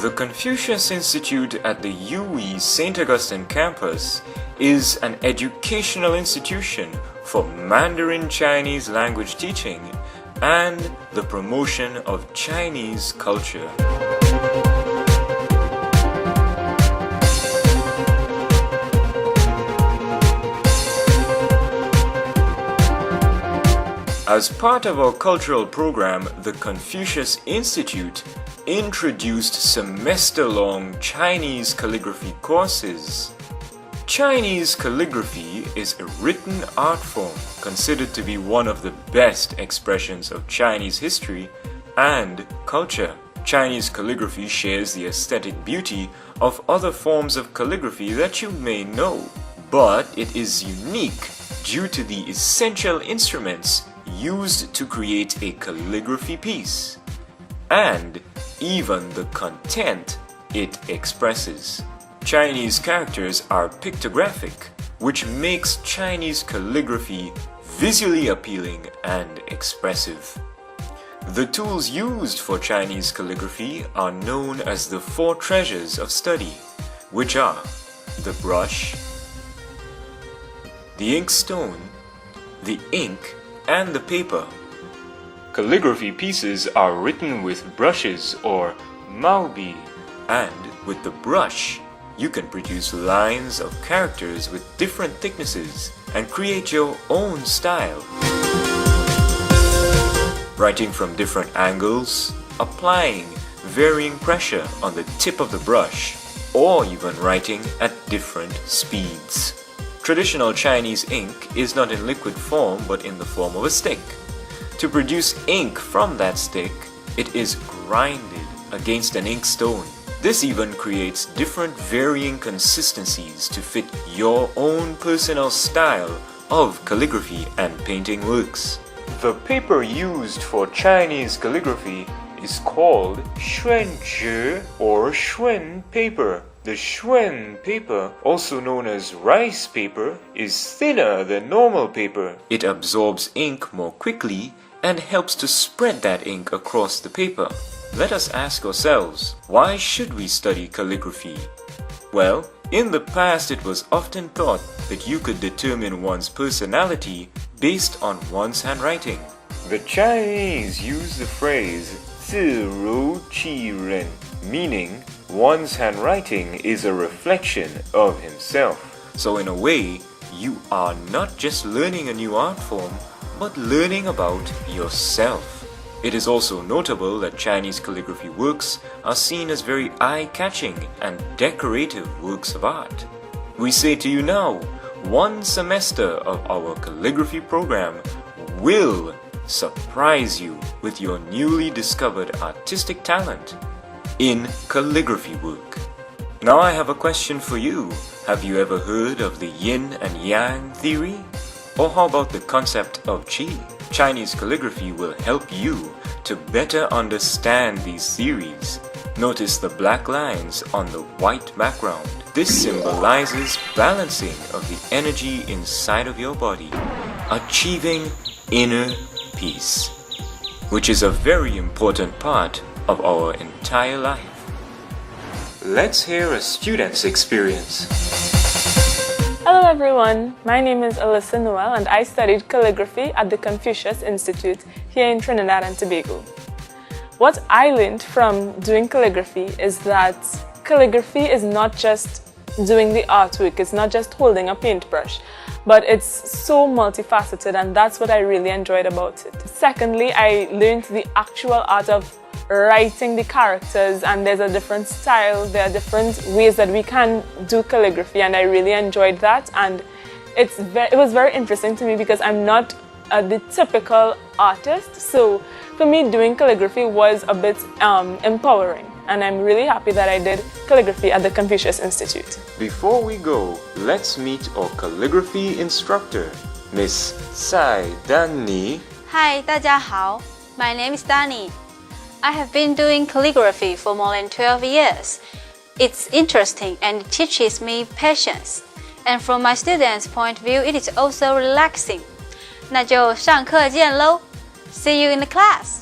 The Confucius Institute at the UE St. Augustine campus is an educational institution for Mandarin Chinese language teaching and the promotion of Chinese culture. As part of our cultural program, the Confucius Institute introduced semester-long Chinese calligraphy courses. Chinese calligraphy is a written art form considered to be one of the best expressions of Chinese history and culture. Chinese calligraphy shares the aesthetic beauty of other forms of calligraphy that you may know, but it is unique due to the essential instruments used to create a calligraphy piece, and even the content it expresses. Chinese characters are pictographic, which makes Chinese calligraphy visually appealing and expressive. The tools used for Chinese calligraphy are known as the four treasures of study, which are the brush, the inkstone, the ink, and the paper. Calligraphy pieces are written with brushes or maobi, and with the brush, you can produce lines of characters with different thicknesses and create your own style. Writing from different angles, applying varying pressure on the tip of the brush, or even writing at different speeds. Traditional Chinese ink is not in liquid form but in the form of a stick. To produce ink from that stick, it is grinded against an ink stone. This even creates different varying consistencies to fit your own personal style of calligraphy and painting works. The paper used for Chinese calligraphy is called xuanzhi or xuan paper. The xuan paper, also known as rice paper, is thinner than normal paper. It absorbs ink more quickly and helps to spread that ink across the paper. Let us ask ourselves, why should we study calligraphy? Well, in the past it was often thought that you could determine one's personality based on one's handwriting. The Chinese use the phrase 字如其人, meaning one's handwriting is a reflection of himself. So in a way, you are not just learning a new art form, but learning about yourself. It is also notable that Chinese calligraphy works are seen as very eye-catching and decorative works of art. We say to you now, one semester of our calligraphy program will surprise you with your newly discovered artistic talent in calligraphy work. Now I have a question for you. Have you ever heard of the yin and yang theory? Or how about the concept of qi? Chinese calligraphy will help you to better understand these theories. Notice the black lines on the white background. This symbolizes balancing of the energy inside of your body, achieving inner peace, which is a very important part of our entire life. Let's hear a student's experience. Hello everyone, my name is Alyssa Noel and I studied calligraphy at the Confucius Institute here in Trinidad and Tobago. What I learned from doing calligraphy is that calligraphy is not just doing the artwork, it's not just holding a paintbrush, but it's so multifaceted, and that's what I really enjoyed about it. Secondly, I learned the actual art of writing the characters, and there's a different style, there are different ways that we can do calligraphy, and I really enjoyed that. And it was very interesting to me because I'm not the typical artist, so for me doing calligraphy was a bit empowering, and I'm really happy that I did calligraphy at the Confucius Institute. Before we go, let's meet our calligraphy instructor, Miss Xie Xie. Hi, 大家好. My name is Dani. I have been doing calligraphy for more than 12 years. It's interesting and it teaches me patience. And from my students' point of view, it is also relaxing. 那就上课见喽. See you in the class.